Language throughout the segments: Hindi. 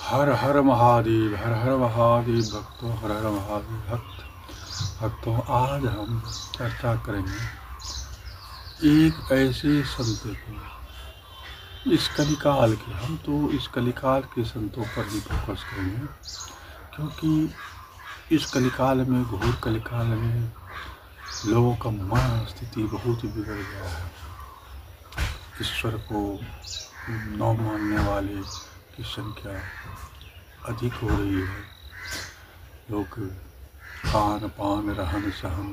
हर हर महादेव, हर हर महादेव भक्तों, हर हर महादेव भक्तों। आज हम चर्चा करेंगे एक ऐसे संत की, इस कलिकाल के, हम तो इस कलिकाल के संतों पर ही फोकस करेंगे, क्योंकि इस कलिकाल में, घोर कलिकाल में लोगों का मन स्थिति बहुत ही बिगड़ गया है। ईश्वर को न मानने वाले की संख्या अधिक हो रही है। लोग खान पान रहन सहन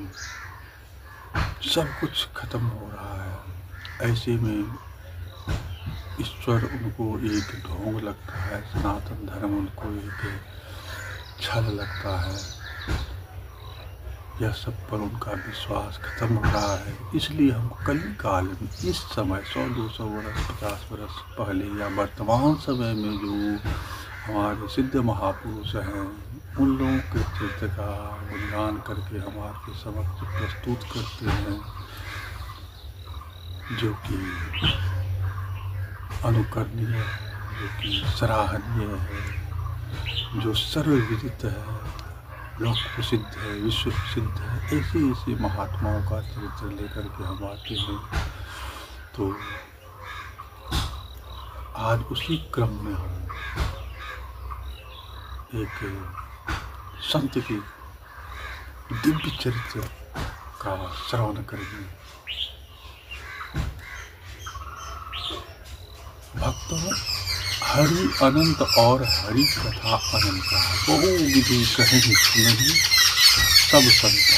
सब कुछ खत्म हो रहा है। ऐसे में ईश्वर उनको एक ढोंग लगता है, सनातन धर्म उनको एक छल लगता है। यह सब पर उनका विश्वास खत्म हो रहा है। इसलिए हमको कलिकाल में, इस समय 100-200 वर्ष 50 वर्ष पहले या वर्तमान समय में जो हमारे सिद्ध महापुरुष हैं, उन लोगों के चरित्र का गुणगान करके हमारे समक्ष प्रस्तुत करते हैं, जो कि अनुकरणीय है, जो कि सराहनीय है, जो सर्वविदित है, लोक प्रसिद्ध है, विश्व प्रसिद्ध है। ऐसे महात्माओं का चरित्र लेकर के हम आते हैं। तो आज उसी क्रम में हम एक संत के दिव्य चरित्र का श्रवण करेंगे। भक्तों, हरि अनंत और हरि कथा अनंत, बहुविधि कहेंगे सुनहि सब संता।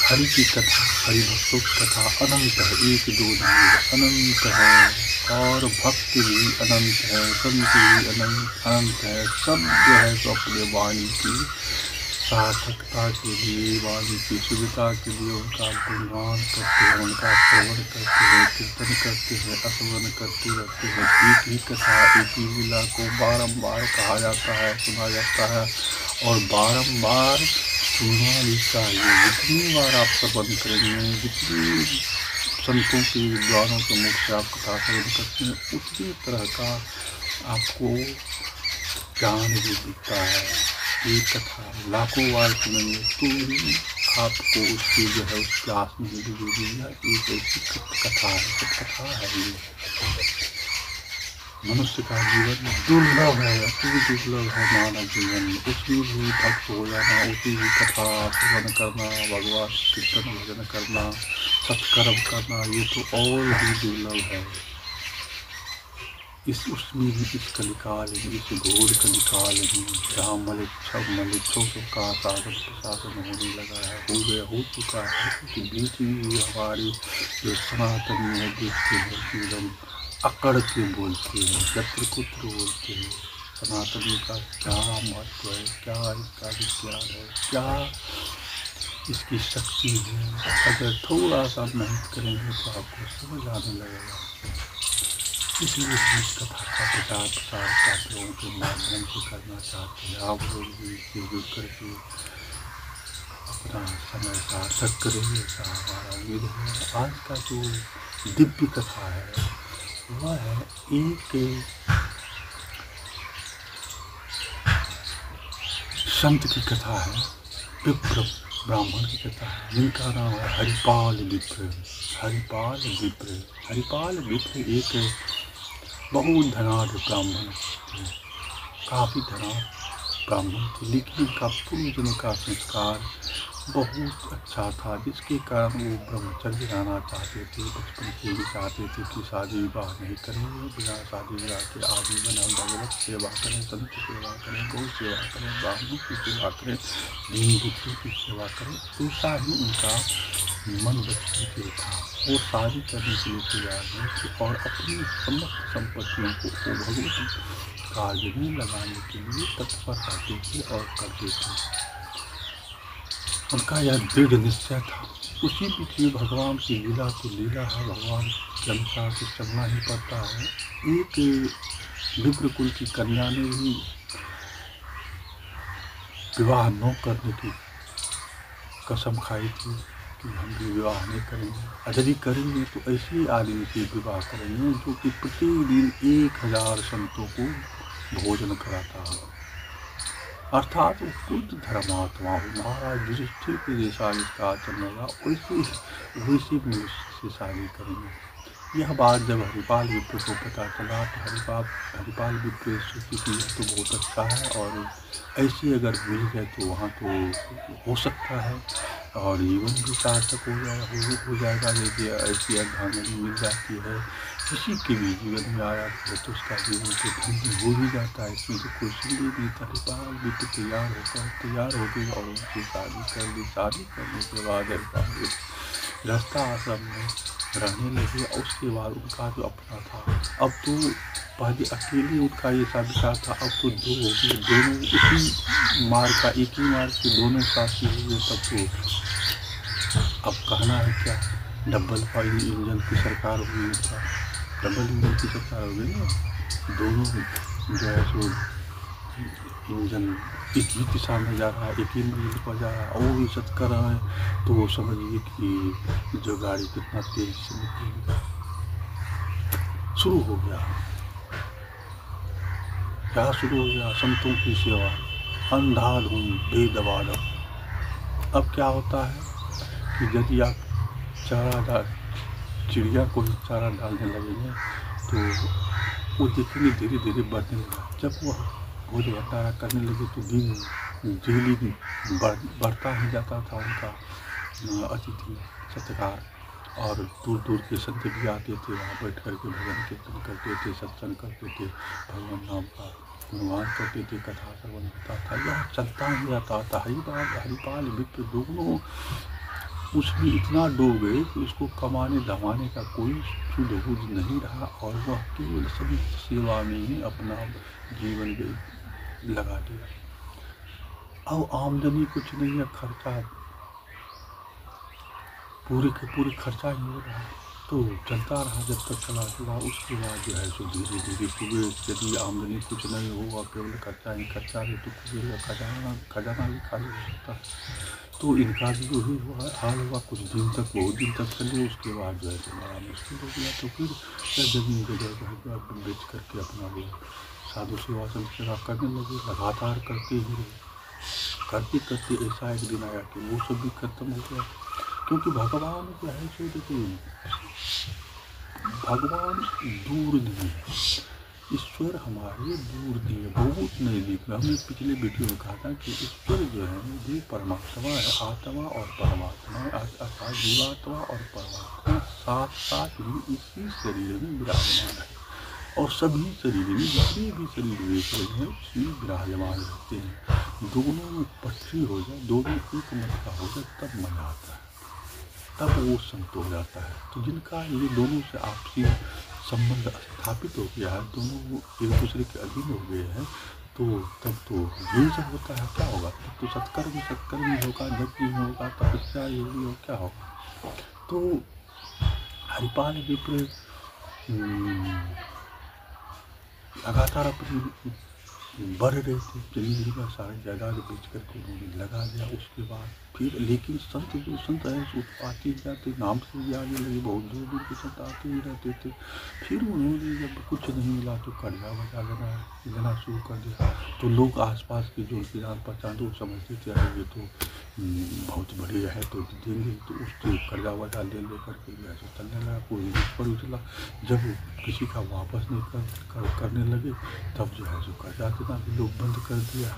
हरि की कथा, हरि भक्तों की कथा अनंत है, एक दो नहीं, अनंत है। और भक्त भी अनंत है, संत भी अनंत है। सब जो है तो अपने वाणी की सार्थकता के लिए, वाणी की सुविधा के लिए उनका गुणगान करते हैं, उनका श्रवण करते हैं, कीर्तन करते हैं, स्मरण करते रहते हैं। एक ही कथा, एक ही लीला को बारंबार कहा जाता है, सुना जाता है, और बारंबार सुनना भी चाहिए। जितनी बार आप श्रवण करेंगे, जितनी संतों के विद्वानों के मुख से आप कथा श्रवण करते हैं, उसी तरह का आपको ज्ञान भी दिखता है। ये कथा लाखों बार सुनेंगे तो भी आपको उसकी जो है उस प्यास में डूबेगी। एक ऐसी कथा है, कथा है। ये मनुष्य का जीवन दुर्लभ है, अति दुर्लभ है मानव जीवन में। उसमें भी भक्त हो जाना, उसी भी कथा श्रवण करना, भगवान कीर्तन भजन करना, सत्कर्म करना, ये तो और भी दुर्लभ है। उसमें भी इस कलिकाल में, इस घोर कलिकाल में, जहाँ मलिच्छों का साधन प्रसादन होने लगा है, हो चुका है। उसके बीच में भी हमारी जो सनातनी है, देखते हैं कि एकदम अकड़ के बोलते हैं, जत्र बोलते हैं। सनातनी का क्या महत्व है, क्या इसका विज्ञान है, क्या इसकी शक्ति है, अगर थोड़ा सा मेहनत करेंगे तो आपको समझ आने लगेगा। इसलिए हम इस कथा का प्रचार आप लोगों के माध्यम से करना चाहते हैं। आप लोग भी इससे जुड़ करके अपना समय सार्थक करेंगे, ऐसा हमारा उम्मीद है। आज का जो दिव्य कथा है वह है एक संत की कथा है, विप्र ब्राह्मण की कथा है, जिनका नाम है हरिपाल विप्र। हरिपाल विप्र, हरिपाल विप्र एक बहुत धनाढ़ ब्राह्मण थे, काफ़ी धनाढ़ ब्राह्मण थे, लेकिन उनका पूर्वजन्म का संस्कार बहुत अच्छा था, जिसके कारण वो ब्रह्मचर्य रहना चाहते थे। बचपन से भी चाहते थे कि शादी विवाह नहीं करेंगे, बिना शादी विवाह के आजीवन हम भगवत सेवा करें, संत सेवा करें, गौ सेवा करें, ब्राह्मणों की सेवा करें, दीन दुखियों की सेवा करें। ऐसा ही उनका मन बचपन से था। वो शादी करने के लिए तैयार नहीं थे और अपनी समस्त संपत्तियों को वो भगवत कार्य में लगाने के लिए तत्पर रहते थे और करते थे। उनका यह दृढ़ निश्चय था। उसी बीच में भगवान की लीला तो लीला है, भगवान के अनुसार से चलना ही पड़ता है। एक विप्र कुल की कन्या ने भी विवाह न करने की कसम खाई थी कि हम भी विवाह नहीं करेंगे, और यदि करेंगे तो ऐसे आदमी से विवाह करेंगे जो कि प्रतिदिन 1000 संतों को भोजन कराता हो। अर्थात वो कुछ धर्मात्मा हो। महाराज युधिष्ठिर के जैसा इसका आचरण होगा, वैसे मनुष्य से शादी करेंगे। यह बात जब हरिपाल विप्र को पता चला तो हरिपाल विप्र सोचे कि यह तो बहुत अच्छा है, और ऐसे अगर मिल जाए तो वहाँ तो हो सकता है और जीवन भी सार्थक हो जाएगा। यदि ऐसी अर्धांगिनी मिल जाती है किसी के भी जीवन में आया तो उसका जीवन तो धन्य हो ही जाता है। इसमें तो कोई संदेह नहीं था। हरिपाल विप्र तैयार हो गए और उनकी शादी कर दी। शादी करने के बाद हरिपाल गृहस्था आश्रम में रहने लगे। और उसके बाद उनका जो अपना था, अब तो पहले अकेले उनका ये सा विचार था, अब तो दो हो गए, दोनों उसी मार्ग का, एक ही मार्ग के दोनों साथी हुए। तब तो अब कहना है क्या, डबल इंजन की सरकार हुई उनका, डबल इंजन की सरकार हो गई ना। दोनों जो है सो इंजन एक ही दिशा में जा रहा है, एक ही मंजिल पर जा रहा है, और वो भी सत कर रहा है। तो वो समझिए कि जो गाड़ी कितना तेज से निकलेगी। शुरू हो गया, क्या शुरू हो गया, संतों की सेवा, अंधाधुंध बेदबादब। अब क्या होता है कि यदि आप चिड़िया को ही चारा डालने लगेंगे तो वो देखेंगे धीरे धीरे बढ़ने लगा। जब वह भोज भंडारा करने लगे तो दिन डेली बढ़ता ही जाता था उनका अतिथि सत्कार। और दूर दूर के संत भी आते थे, वहाँ बैठ कर के भजन कीर्तन करते थे, सत्संग करते थे, भगवान नाम का गुणगान करते थे, कथा श्रवण होता था। यह चलता ही रहता था। हरिपाल विप्र दोनों उसमें इतना डूब गए कि उसको कमाने धमाने का कोई सुध-बुध नहीं रहा, और वह केवल संत सेवा में ही अपना जीवन लगा दिया। अब आमदनी कुछ नहीं है, खर्चा पूरे के पूरे खर्चा ही हो रहा, तो चलता रहा जब तक चला। उसके बाद जो है सो धीरे धीरे कुबेर, यदि आमदनी कुछ नहीं होगा, केवल खर्चा ही खर्चा है, तो कुबेर का खजाना भी खाली हो सकता है। तो इनका भी वही हाल हुआ। कुछ दिन तक, बहुत दिन तक चले, उसके बाद जो है सो बड़ा मुश्किल हो गया। तो फिर जमीन जगह बेच करके अपना वो साधु सेवा संत सेवा करने लगे। लगातार करते ही रहे, करते करते ऐसा एक दिन आया कि वो सब भी खत्म हो गया। क्योंकि भगवान जो है सो देखिए, भगवान दूर नहीं है, ईश्वर हमारे दूर नहीं है, बहुत नज़दीक में। हमने पिछले वीडियो में कहा था कि ईश्वर जो है वो परमात्मा है, आत्मा और परमात्मा, अर्थात जीवात्मा और परमात्मा साथ साथ ही इसी शरीर में विराजमान है। और सभी शरीर में, जितने भी शरीर में हैं, उसमें विराजमान रहते हैं। दोनों में पटरी हो जाए, दोनों एक मत का हो जाए, तब मजा आता है, तब वो संत हो जाता है। तो जिनका ये दोनों से आपसी संबंध स्थापित हो गया है, दोनों एक दूसरे के अधीन हो गए हैं, तो तब तो यही सब होता है। क्या होगा, तब तो सत्कर्म होगा, यज्ञ होगा, तपस्या योगी हो, क्या होगा। तो हरिपाल विप्र लगातार अपनी बढ़ रहे थे, जमीन का सारा जायदाद बेच करके उन्होंने लगा दिया। उसके बाद फिर लेकिन संत है सो आते ही जाते, नाम से ही आने लगे, बहुत दूर दूर के संत आते ही रहते थे। फिर उन्होंने जब कुछ नहीं मिला तो कर्जा बजा लेना शुरू कर दिया। तो लोग आसपास के जो जान पहचान तो समझते थे ये तो बहुत बड़े है तो देंगे, तो उससे कर्जा वर्जा ले करके जो है सो चलने लगा। कोई पर उछला, जब किसी का वापस नहीं करने लगे, तब जो है सो कर्जा देना भी लोग बंद कर दिया।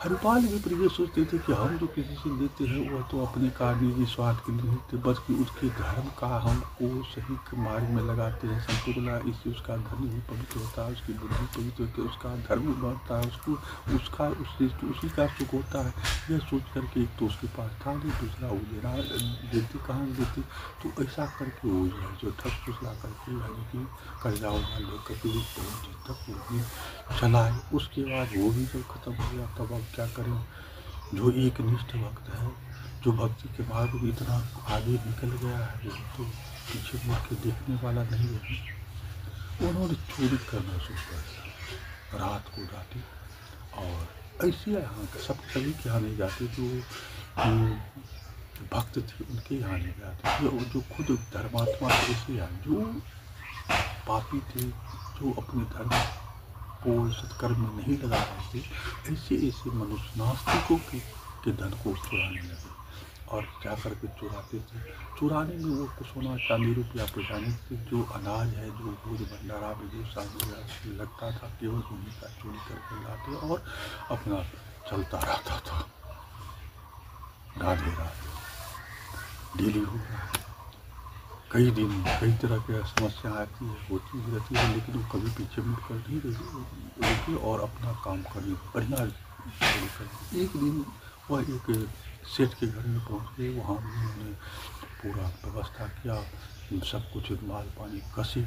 हरिपाल विप्र ये सोचते थे कि हम जो किसी से लेते हैं वह तो अपने निजी स्वार्थ के लिए लेते, बल्कि उसके धर्म का हमको सही मार्ग में लगाते हैं। संतों को लगा इससे उसका धर्म भी पवित्र होता है, उसकी बुद्धि पवित्र होती है, उसका धर्म भी बढ़ता है, उसी का सुख होता है। यह सोच करके एक तो उसके पास था नहीं, दूसरा वो देते कहाँ देते। तो ऐसा करके वो जो है जो ठग फुसला करके यानी कि कर्जा उर्जा लेकर के बहुत दिन तक वो भी चलाए। उसके बाद वो भी जब खत्म हो गया, तब अब क्या करें। जो एक निष्ठ भक्त है, जो भक्ति के मार्ग में इतना आगे निकल गया है, वो तो पीछे मुड़ के देखने वाला नहीं है। उन्होंने चोरी करना शुरू कर दिया, रात को जाते, और ऐसे यहाँ सभी के यहाँ नहीं जाते। जो भक्त थे उनके यहाँ नहीं जाते थे, जो खुद धर्मात्मा थे ऐसे यहाँ, जो पापी थे, जो अपने धर्म को सत्कर्म में नहीं लगा रहे थे, ऐसे ऐसे मनुष्य नास्तिकों के धन को चुराने लगे और जाकर के चुराते थे। चुराने में वो कुछ सोना चांदी रुपया पहुँचाने थे, जो अनाज है, जो भोज भंडारा में जो सामग्री लगता था, केवल उन्हीं का चोरी करके लाते और अपना चलता रहता था। राधे राधे। डेली हो रहा है, कई दिन कई तरह की समस्या आती है, होती भी रहती है, लेकिन वो कभी पीछे मुड़ कर नहीं रुके और अपना काम करने बढ़िया कर। एक दिन वह एक सेठ के घर में पहुंच गए। वहाँ उन्होंने पूरा व्यवस्था किया, सब कुछ माल पानी कसे,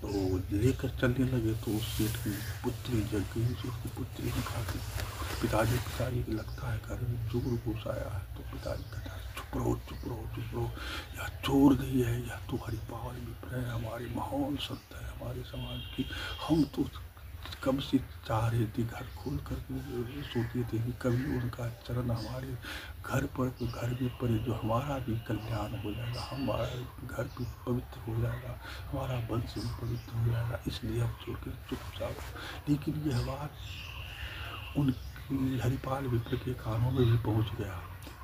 तो लेकर चलने लगे तो उस सेठ की पुत्री जग गई। सेठ की पुत्री ने कहा कि पिताजी को लगता है घर में चोर घुस आया है। तो पिताजी कहता है चुप रहो चुप रहो चुप रहो, यह चोर नहीं है, यह तो हरिपाल मित्र है, हमारे महान संत है हमारे समाज की। हम तो कब से चाह रहे थे, घर खोल कर सोचते थे कि कभी उनका चरण हमारे घर में पड़े, जो हमारा भी कल्याण हो जाएगा, हमारा घर भी पवित्र हो जाएगा, हमारा वंश भी पवित्र हो जाएगा, इसलिए हम सोचे चुपचाप। लेकिन यह बात उनकी हरिपाल विप्र के कानों में भी पहुंच गया।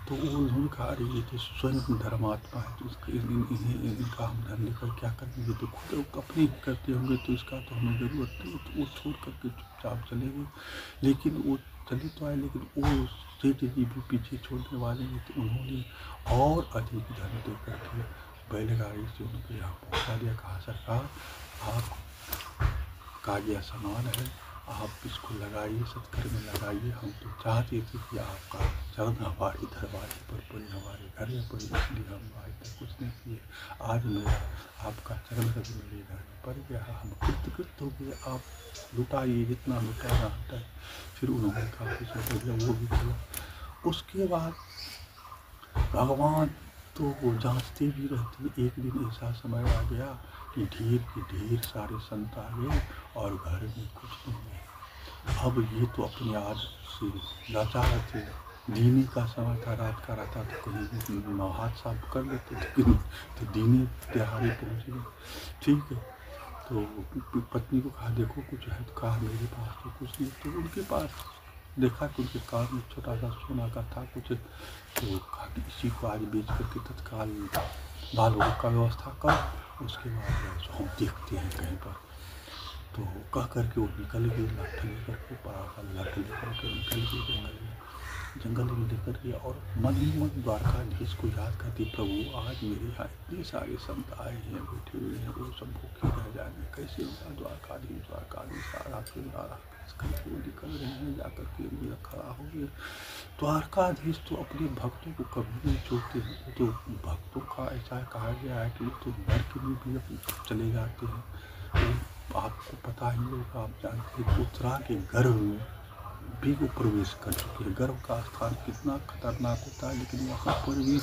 तो उन्होंने कहा अरे ये तो स्वयं धर्मात्मा है, तो इनका हम धन लेकर क्या करेंगे, तो खुद अपने करते होंगे, तो इसका तो हमें ज़रूरत नहीं। तो वो छोड़ करके चुपचाप चले गए। लेकिन वो चले तो आए, लेकिन वो सेठ जी भी पीछे छोड़ने वाले नहीं, तो उन्होंने और अधिक धन दे करके बैलगाड़ी से उनके यहाँ पहुँचा दिया। कहा सरकार आपका यह सामान है, आप इसको लगाइए, सत्कर्म में लगाइए। हम तो चाहते थे कि आपका चरण हमारे दरवाजे पर पड़े, हमारे घर में पड़े, इसलिए हम आज तक कुछ नहीं किए। आज मेरा आपका चरण कभी मेरे घर में पड़ गया, हम कृतकृत हो गए, आप लुटाइए जितना लुटाना होता है। फिर उन्होंने काफ़ी सोचा, वो भी किया। उसके बाद भगवान तो वो जांचते भी रहते। एक दिन ऐसा समय आ गया कि ढेर के ढेर सारे संत आ गए और घर में कुछ नहीं है। अब ये तो अपनी आदत से लाचार थे, दीने का समय था, रात का रहता तो कहीं हाथ साफ कर लेते, लेकिन तो दीने त्योहारी पहुँच गए। ठीक है, तो पत्नी को कहा देखो कुछ है, तो कहा मेरे पास तो कुछ नहीं। तो उनके पास देखा कि उनके कार में छोटा सा सोना का था कुछ, तो कहा कि इसी को आज बेच करके तत्काल बाल रोग का व्यवस्था कर, उसके बाद हम देखते हैं कहीं पर। तो कह करके वो निकल गए, लाठ लेकर के, पराठा लाठ लेकर के निकल गए जंगल में लेकर के, और मन ही मन द्वारकाधीश को याद करती, प्रभु आज मेरे यहाँ इतने सारे संत आए हैं, बैठे हुए हैं, वो सब भूखे रह जाएंगे, कैसे होगा। द्वारकाधीश सारा करके वो निकल रहे हैं, जाकर के मेरा खड़ा हो गया। द्वारकाधीश तो अपने भक्तों को कभी नहीं छोड़ते हैं। तो भक्तों का ऐसा कहा गया है कि वो तो नर्क में भी चले जाते हैं। आपको पता ही होगा, आप जानते हैं उत्तरा के गर्भ में भी वो प्रवेश कर चुके हैं। गर्भ का स्थान कितना खतरनाक होता है, लेकिन वहाँ पर भी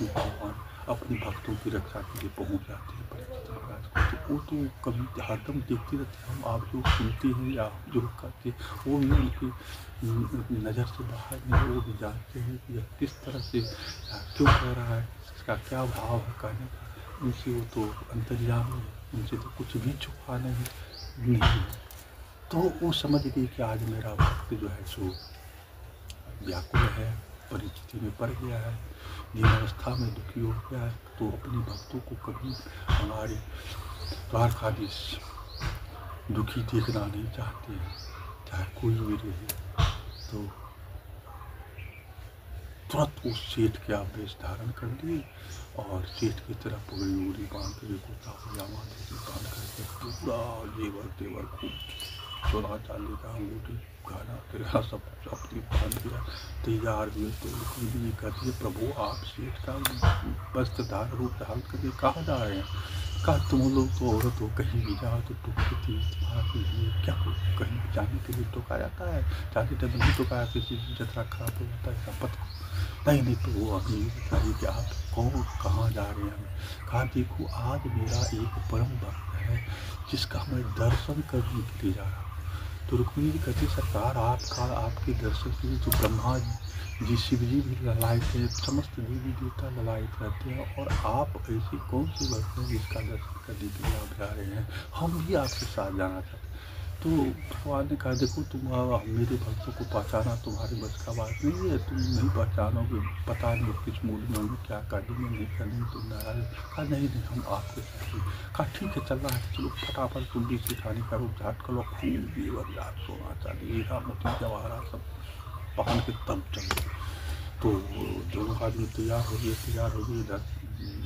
भगवान अपने भक्तों की रक्षा के लिए पहुँच जाते हैं परीक्षित महाराज को। तो वो तो कभी हरदम देखते रहते हैं। हम आप जो सुनते हैं या जो करते हैं, वो भी उनकी नज़र से बाहर नहीं, वो भी जानते हैं कि यह किस तरह से क्यों कह रहा है, इसका क्या भाव है कहने का। उनसे वो तो अंतर्यामी है, उनसे तो कुछ भी छुपा नहीं है। तो वो समझ गई कि आज मेरा भक्त जो है सो व्याकुल है, परिस्थिति में पड़ गया है, दीनावस्था में दुखी हो गया है। तो अपने भक्तों को कभी हमारे द्वारकाधीश दुखी देखना नहीं चाहते हैं, चाहे कोई भी रहे। तो तुरंत उस सेठ के आवेश धारण कर लिए और सेठ की तरफ पगड़ी उड़ी बांध कर गोता पजामा बांध करके पूरा जेवर तेवर खूब सोना चांदी का अंगूठी गहना तेरा सब अपनी बांध दिया, तैयार हुए। तो रुक्मिणी कहती है प्रभु आप सेठ का वस्त्र धारण रूप धारण करके कहाँ जा रहे हैं। कहा तुम लोग तो औरत हो, कहीं भी जाओ तो टोकती थी, तुम्हारा के लिए क्या कहीं जाने के लिए टोका जाता है, जाते टाइम नहीं टोकाया, किसी जतरा खराब हो जाता है संपत्ति को। नहीं तो वो अभी बताइए कि आप कौन कहाँ जा रहे हैं। कहा देखो आज मेरा एक परम भक्त है जिसका मैं दर्शन करने के लिए जा रहा हूँ। तो रुक्मिणी जी कहती सरकार आपके दर्शन के लिए तो ब्रह्मा जी शिव जी भी ललायत है, समस्त देवी देवता ललायत रहते हैं, और आप ऐसी कौन सी भक्त हैं जिसका दर्शन करने के लिए आप जा रहे हैं। हम भी आपके साथ जाना चाहते हैं। तो भगवान ने कहा देखो तुम मेरे भक्तों को पहचाना तुम्हारे बस का बात नहीं है, तुम नहीं पहचानोगे, पता नहीं किस मूड में होंगे, क्या करेंगे नहीं करेंगे, तुम नाराज। कहा नहीं नहीं हम आपके साथ ही। कहा ठीक है चल रहा है, चलो फटाफट तुम भी सेठानी का रूप झाट करो, खूब जेवरदार सोना चांदी हीरा मोती जवाहरात सब पहन के तब चलो। तो दोनों आदमी तैयार हो गए इधर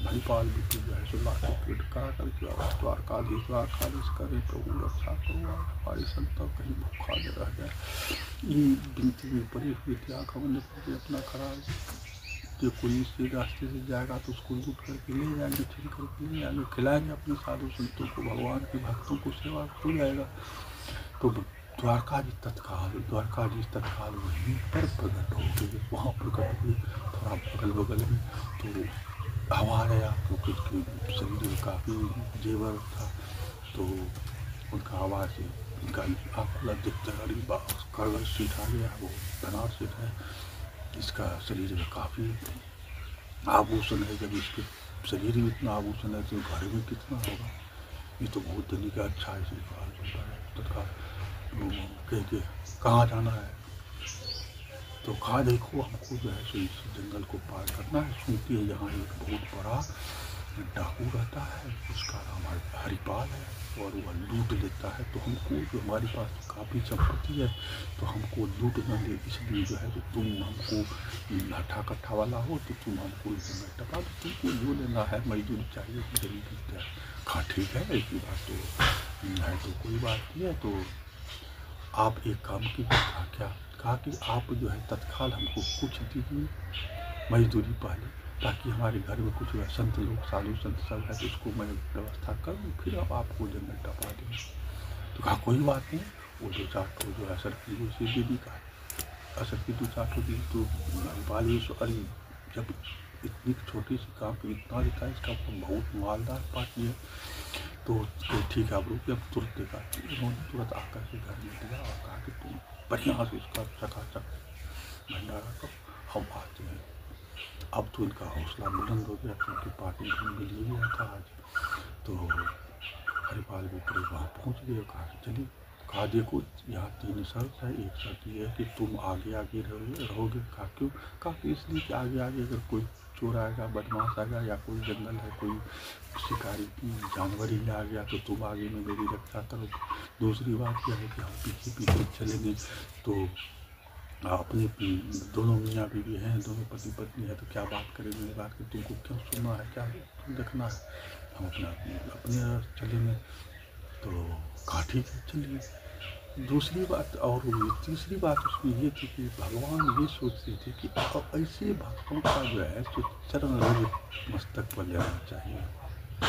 हरिपाल भी जो है सो लाठी लटका करके द्वारकाधीश करे प्रभु रक्षा करो हमारी संता कहीं भूखा न रह जाए। ये विनती में पड़ी हुई थी। आँखों बंद करके अपना खड़ा जो कोई से रास्ते से जाएगा तो उसको लूट करके ले जाएंगे, छीन करके ले जाएंगे, खिलाएंगे अपने साधु संतों को, भगवान के भक्तों को सेवा हो जाएगा। तो द्वारकाधीश तत्काल वहीं पर प्रकट हो गए, वहाँ प्रकट हुए थोड़ा अगल बगल में। तो हवा आया क्योंकि उसके शरीर में काफ़ी जेवर था, तो उनका आवाज़ से उनका आँख दिखता है, अरे कड़वा सीट आ गया, वो बनारस सीट है, इसका शरीर में काफ़ी आभूषण है। जब इसके शरीर में इतना आभूषण है तो घर में कितना होगा, ये तो बहुत धनी का अच्छा है। श्रीपाल बोलता है तत्काल कह कहाँ जाना है, तो कहा देखो हमको जो है सो इस जंगल को पार करना है। सुनती है यहाँ एक बहुत बड़ा डाकू रहता है, उसका नाम हरिपाल है, और वह लूट लेता है। तो हमको जो हमारे पास काफ़ी संपत्ति है तो हमको लूट न ले, इसलिए जो है तो तुम हमको हट्ठा कट्ठा वाला हो तो तुम हमको इस जंगल टपा दो, तुमको जो लेना है मजदूरी चाहिए गरीबी है। कहा ठीक है ऐसी बात तो है, तो कोई बात नहीं है, तो आप एक काम कीजिए। कहा कि आप जो है तत्काल हमको कुछ दीजिए मजदूरी पहले, ताकि हमारे घर में कुछ संत लोग साधु संत सब है तो उसको मैं व्यवस्था कर दूँ, फिर अब आपको जंगल टपा देंगे। तो कहा कोई बात नहीं, वो 2-4 ठो जो है असर की उसे दे दी। कहा असर की 2-4 ठो दी तो बाली अरे जब इतनी छोटी सी काम पर इतना देता है, इसका बहुत मालदार पार्टी है। तो ठीक है आप रुकिए, अब तुरंत देखा। उन्होंने तुरंत आकर के घर में दिया और कहा कि तुम बढ़िया से इसका चकाचक भंडारा करो, हम आते हैं। अब तो इनका हौसला बुलंद हो गया क्योंकि पार्टी मिल गया था आज। तो हरिपाल भी करीब वहाँ पहुँच गए, कहा चलिए। कहा देखो यहाँ 3 शर्त है, एक शर्त ये है कि तुम आगे आगे रहोगे। कहा क्यों? कहा कि इसलिए कि आगे आगे अगर कोई चोर आएगा, बदमाश आएगा, या कोई जंगल है कोई शिकारी जानवर ही आ गया तो तुम आगे में मेरी रक्षा करो। दूसरी बात यह है कि हम पीछे पीछे चलेंगे तो अपने दोनों मियाँ बीवी हैं, दोनों पति पत्नी है, तो क्या बात करें मेरी बात की, तुमको क्यों सुनना है, क्या देखना है, हम अपने चलेंगे। तो कहा ठीक है चलिए। दूसरी बात और हुई, तीसरी बात उसमें ये थी कि भगवान ये सोचते थे कि ऐसे भक्तों का जो है सो चरण रज मस्तक पर लेना चाहिए।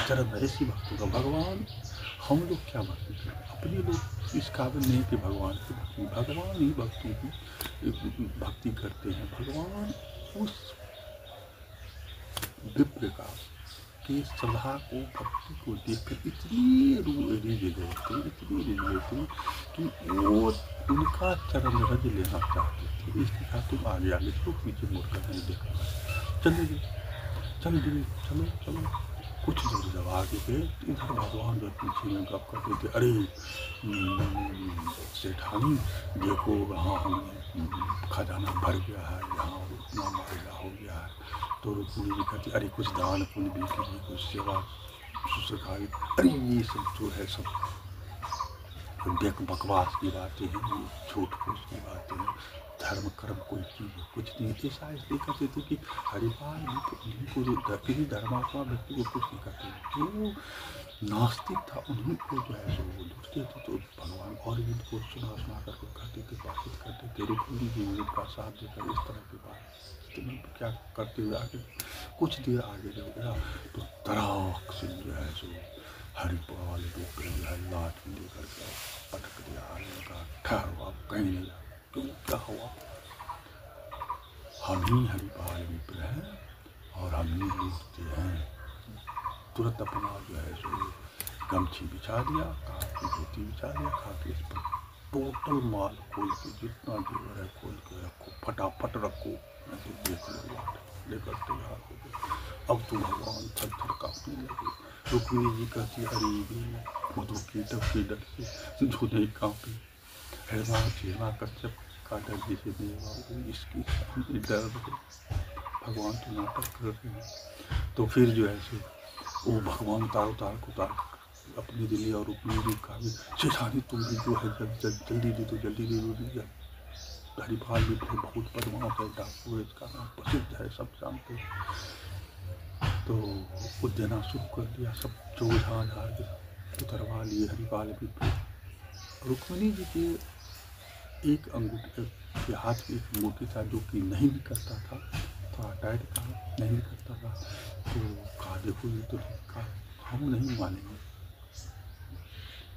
चरण ऐसी भक्तों का भगवान, हम लोग क्या भक्ति करें, अपने लोग इस काबिल नहीं कि भगवान की भक्ति, भगवान ही भक्तों की भक्ति करते हैं। भगवान उस विप्र का की सलाह को, भक्ति को देखकर इतनी रिझ गए थे कि वो उनका चरण रज लेना चाहते थे। इसलिए कहा तुम आगे आगे चलो, पीछे मुड़कर नहीं देखा। चलो कुछ दूर जब आगे गए तो इधर भगवान जो पीछे में गप करते थे, अरे सेठानी देखो यहाँ हम खजाना भर गया है, यहाँ इतना मामला हो गया है। तो रुक्मिणी जी कहती अरे कुछ दान पुण्य भी कीजिए, कुछ सेवा सुश्राई। अरे ये सब जो है सब बकवास की बातें हैं, ये झूठ फूस की बातें हैं, धर्म कर्म कोई चीज़ कुछ नहीं। ऐसा इसलिए करते थे कि हरिपाल को जो किसी धर्मात्मा व्यक्ति को कुछ नहीं करते, जो नास्तिक था उन्हीं को जो है सो वो लूटते थे। तो भगवान और भी उनको सुना करके कहते थे, बातचीत करते थे। रुक्मिणी जी ने उनका साथ देकर इस तरह की बात क्या करते हुए आगे कुछ देर आगे जब गया तो तराक से जो है सो हरिपाल जो है लाठ लेकर के पटक दिया। का ठहरो आप कहीं नहीं जा, क्यों क्या हुआ? हम ही हरिपाल विप्र हैं और हम ही लूटते हैं। तुरंत अपना जो है सो गमछी बिछा दिया, कहा कि धोती बिछा दिया, कहा कि इस पर टोटल माल खोल के जितना जेवर है खोल के रखो, फटाफट रखो, मैं तो देख लो लेकर तैयार हो गए। अब तो भगवान थर थर कांपने लगे। रुक्मिणी जी कहती अरे मधु कीटक के डर से जो नहीं कांपे, हिरणा कश्यप का डर जिसे नहीं हुआ, इसकी सामने डर है। भगवान तो नाटक कर रहे हैं। तो फिर जो है सो वो भगवान उतार अपनी दिली और रुक्मिणी जी का भी सेठानी तुम भी जो है जल्दी दे दो, जल्दी दे दो। हरिपाल भी बहुत बदमाश है, डाकू है, इसका नाम प्रसिद्ध है, सब जानते हैं। तो उद्देना शुरू कर दिया, सब जो झाड़ के उतरवा लिए। हरिपाल भी रुक्मिणी जी के एक अंगूठे के हाथ में एक अंगूठी था जो कि नहीं निकलता था, थोड़ा टाइट था, नहीं निकलता था। तो कहा देखो ये तो हम नहीं मानेंगे,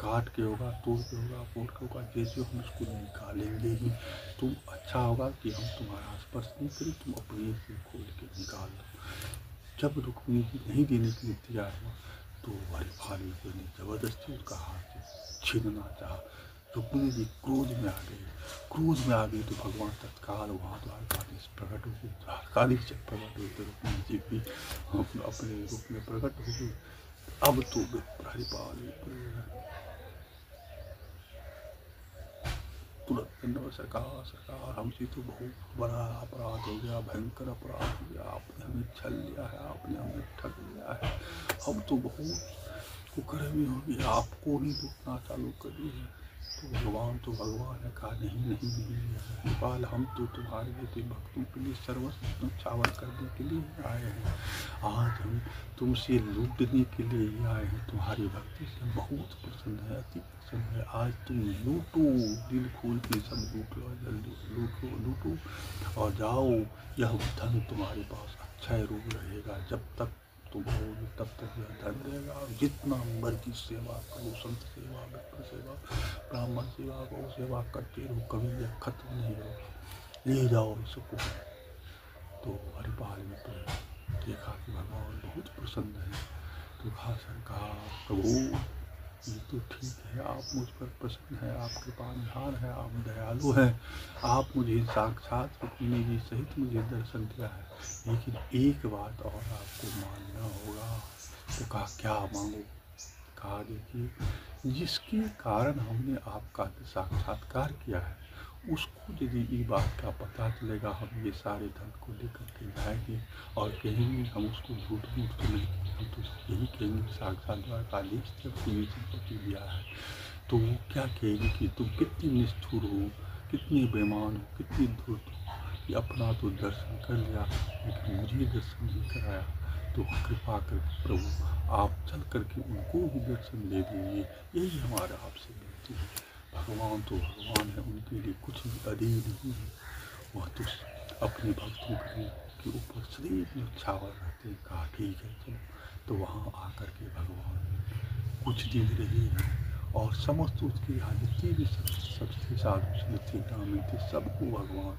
काट के होगा, तोड़ के होगा, फोड़ के होगा, जैसे हम उसको निकालेंगे ही। तुम अच्छा होगा कि हम तुम्हारा स्पर्श नहीं करें, तुम अपने से खोल के निकाल दो। जब रुक्मिणी जी नहीं देने के लिए तैयार हुआ तो हरिपाल ने जबरदस्ती उसका हाथ छीनना चाहा। रुक्मिणी जी क्रोध में आ गई तो भगवान तत्काल वहाँ द्वारकाधीश प्रकट हो गए। द्वारकाधीश जब प्रकट हुए तो रुक्मिणी जी भी अपने रूप में प्रकट हो गई। अब तो हरिपाल तुरंत सरकार हमसे तो बहुत बड़ा अपराध हो गया, भयंकर अपराध हो गया, आपने हमें छल लिया है, आपने हमें ठग लिया है, अब तो बहुत कुकर्मी हो गया, आपको ही लूटना चालू कर दी है। तो भगवान ने कहा नहीं हरिपाल, हम तो तुम्हारे जैसे भक्तों के लिए सर्वस्व न्यौछावर करने के लिए आए हैं। आज हम तुमसे लूटने के लिए ही आए हैं, तुम्हारी भक्ति से बहुत प्रसन्न है, अति प्रसन्न है। आज तुम लूटो, दिल खोल के सब लूट लो, जल्दी लूटो और जाओ। यह धन तुम्हारे पास अक्षय रूप रहेगा, जब तक तुम होगी तब तक यह धन रहेगा। जितना मर्जी सेवा करो, संत सेवा, विप्र सेवा, ब्राह्मण सेवा, गौ सेवा करते रहो, कभी यह खत्म नहीं होगा, ले जाओ इसको। तो हरिपाल ने देखा कि भगवान बहुत प्रसन्न है, तो कहा सरकार प्रभु ये तो ठीक है, आप मुझ पर प्रसन्न है, आप कृपानिधान है, आप दयालु हैं, आप मुझे साक्षात रुक्मिणी जी सहित मुझे दर्शन दिया है, लेकिन एक बात और आपको मानना होगा। तो कहा क्या मांगो? कहा देखिए जिसके कारण हमने आपका साक्षात्कार किया है उसको यदि ये बात का पता चलेगा, हम ये सारे धन को लेकर के जाएंगे और कहेंगे हम उसको झूठ मूठ तो नहीं, हम तो यही कहेंगे साक्षात द्वारकाधीश जब तुम्हें संपत्ति दिया है तो वो क्या कहेगी कि तुम कितनी निष्ठुर हो, कितनी बेईमान हो, कितनी धूर्त हो, कि अपना तो दर्शन कर लिया लेकिन मुझे दर्शन नहीं कराया। तो कृपा कर प्रभु आप चल करके उनको भी दर्शन दे दीजिए, यही हमारा आपसे विनती है। भगवान तो भगवान है, उनके लिए कुछ भी अधीन नहीं है, वह तो अपने भक्तों के ऊपर सदैव न्यौछावर रहते हैं। कहा ठीक है चलो। तो वहाँ आकर के भगवान कुछ दिन रहे और समस्त उसके यहाँ जितने भी सबसे साधु संत थे, ग्रामीण थे, सबको भगवान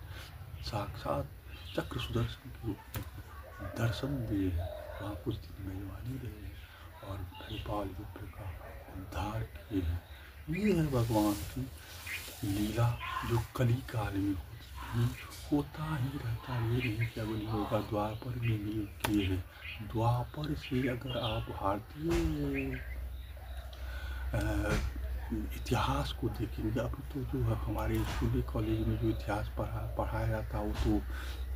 साक्षात चक्र सुदर्शन के रूप में दर्शन दिए। वहाँ कुछ दिन मेजबानी रहे और हरिपाल विप्र का उद्धार किए हैं। ये है भगवान की लीला जो कली काल में होता ही रहता है। ये नहीं कि अगली होगा द्वापर में लिए किए हैं। द्वापर से अगर आप भारतीय इतिहास को देखेंगे, अभी तो जो है हमारे स्कूल कॉलेज में जो इतिहास पढ़ाया जाता वो तो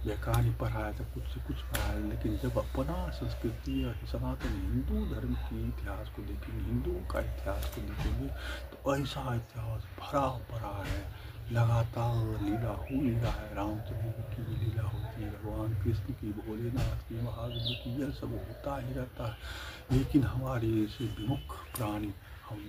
बेकार ही पढ़ाया था, कुछ से कुछ पढ़ाया। लेकिन जब अपना संस्कृति और सनातन हिंदू धर्म के इतिहास को देखेंगे, हिंदुओं का इतिहास को देखेंगे तो ऐसा इतिहास भरा पड़ा है, लगातार लीला हो ही रहा है। रामचंद्र की भी लीला होती है, भगवान कृष्ण की, भोलेनाथ की, महादेव की, यह सब होता ही रहता है। लेकिन हमारे ऐसे विमुख प्राणी हम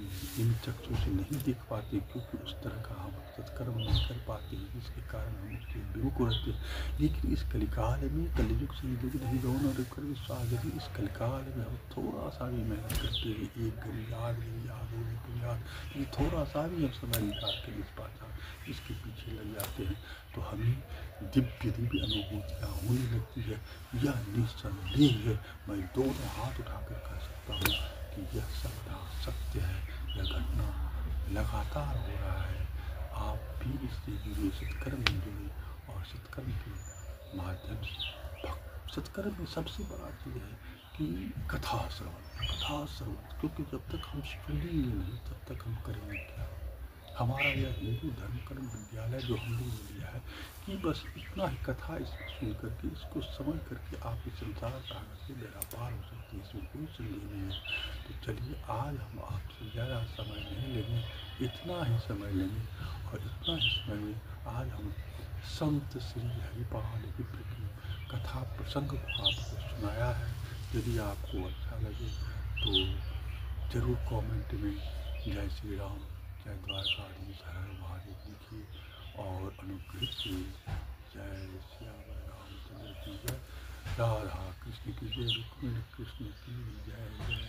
इन चक्षु से नहीं देख पाते क्योंकि उस तरह का हम सत्कर्म नहीं कर पाते, जिसके कारण हम उसके विमुख रहते हैं। लेकिन इस कलिकाल में कलयुग से युग नहीं गौन और कर विश्वास, यदि इस कलिकाल में हम थोड़ा सा भी मेहनत करते हैं, एक घड़ी याद, दो घड़ी याद, ये थोड़ा सा भी हम समय निकाल के इस बात इसके पीछे लग जाते हैं तो हमें दिव्य अनुभूतियाँ होने लगती है। यह निस्संदेह है, मैं दोनों हाथ उठाकर कह सकता हूँ कि यह सत्य है, यह घटना लगातार हो रहा है। आप भी इससे जुड़े, सत्कर्म में जुड़े और सत्कर्म के माध्यम से सत्कर्म में सबसे बड़ा चीज़ है कि कथा श्रवण, क्योंकि जब तक हम सुनेंगे नहीं तब तक हम करेंगे क्या। हमारा यह हिंदू धर्म कर्म विद्यालय जो हम लोगों ने लिया है कि बस इतना ही कथा इसको सुन करके, इसको समझ करके आप इस संसार सागर से बेड़ा पार हो सकते हैं, इसमें कोई संदेह नहीं है। तो चलिए आज हम आपसे ज़्यादा समय नहीं लेंगे, इतना ही समय लेंगे और इतना ही समय में आज हम संत श्री हरिपाल विप्र की कथा प्रसंग को आपको सुनाया है। यदि आपको अच्छा लगे तो ज़रूर कमेंट में जय श्री राम, जय द्वारकाधीश, हर हर महादेव लिखिए और अनुग्रहित कीजिए। जय श्याम रामचंद्र की जय, राधा कृष्ण की जय, रुक्मिणी कृष्ण की जय जय।